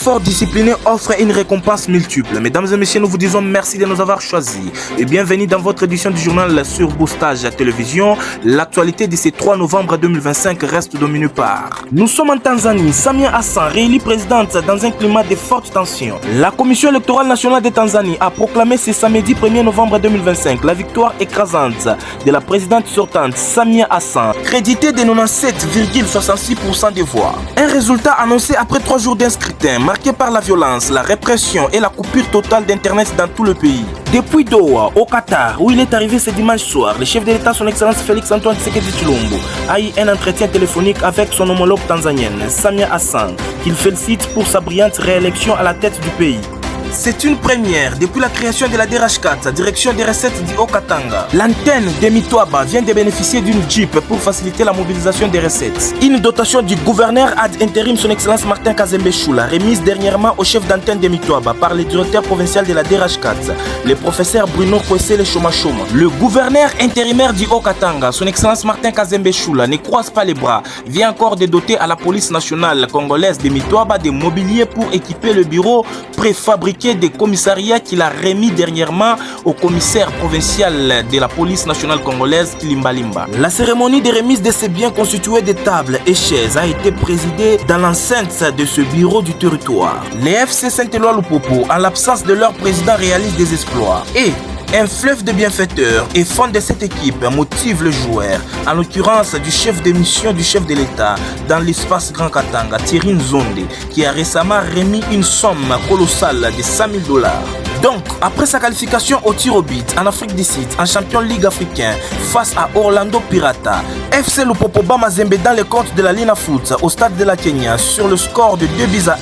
effort discipliné offre une récompense multiple. Mesdames et messieurs, nous vous disons merci de nous avoir choisis et bienvenue dans votre édition du journal sur Boostage Télévision. L'actualité de ce 3 novembre 2025 reste dominée par... Nous sommes en Tanzanie. Samia Hassan, réélue présidente dans un climat de forte tension. La Commission électorale nationale de Tanzanie a proclamé ce samedi 1er novembre 2025 la victoire écrasante de la présidente sortante Samia Hassan, créditée de 97,66% des voix. Un résultat annoncé après 3 jours d'un scrutin marqué par la violence, la répression et la coupure totale d'internet dans tout le pays. Depuis Doha, au Qatar, où il est arrivé ce dimanche soir, le chef de l'État, son Excellence Félix Antoine Tshisekedi Tshilombo, a eu un entretien téléphonique avec son homologue tanzanienne, Samia Hassan, qu'il félicite pour sa brillante réélection à la tête du pays. C'est une première depuis la création de la DRH4, direction des recettes du Haut-Katanga. L'antenne de Mitwaba vient de bénéficier d'une Jeep pour faciliter la mobilisation des recettes. Une dotation du gouverneur ad intérim son Excellence Martin Kazembe Choula, remise dernièrement au chef d'antenne de Mitwaba par le directeur provincial de la DRH4, le professeur Bruno Kwesele Chomachoma. Le gouverneur intérimaire du Haut-Katanga, son Excellence Martin Kazembe Choula, ne croise pas les bras, vient encore de doter à la police nationale congolaise de Mitwaba de mobilier pour équiper le bureau préfabriqué des commissariats qu'il a remis dernièrement au commissaire provincial de la police nationale congolaise Kilimba Limba. La cérémonie de remise de ces biens constitués de tables et chaises a été présidée dans l'enceinte de ce bureau du territoire. Les FC Saint-Éloi Lupopo, en l'absence de leur président, réalisent des exploits. Et un fleuve de bienfaiteurs et fond de cette équipe motive le joueur, en l'occurrence du chef de mission du chef de l'État dans l'espace Grand Katanga, Thierry Nzonde, qui a récemment remis une somme colossale de $100 000. Donc, après sa qualification au tir au but en Afrique du Sud, en champion Ligue africain face à Orlando Pirata, FC Lupopo bat Mazembe dans les comptes de la Lina Foot au stade de la Kenya sur le score de 2-1.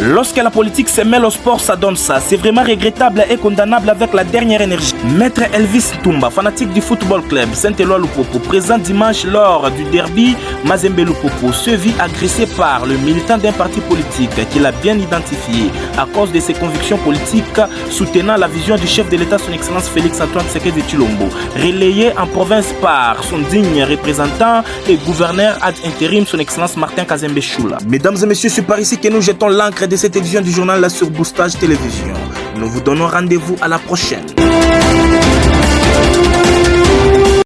Lorsque la politique se mêle au sport, ça donne ça. C'est vraiment regrettable et condamnable avec la dernière énergie. Maître Elvis Tumba, fanatique du football club Saint-Éloi Lupopo, présent dimanche lors du derby Mazembe Lupopo, se vit agressé par le militant d'un parti politique qu'il a bien identifié à cause de ses convictions politiques soutenant la vision du chef de l'État, son Excellence Félix Antoine Tshisekedi Tshilombo, relayé en province par son digne représentant et gouverneur ad intérim, son Excellence Martin Kazembe Choula. Mesdames et messieurs, c'est par ici que nous jetons l'encre de cette édition du journal sur Boostage Télévision. Nous vous donnons rendez-vous à la prochaine.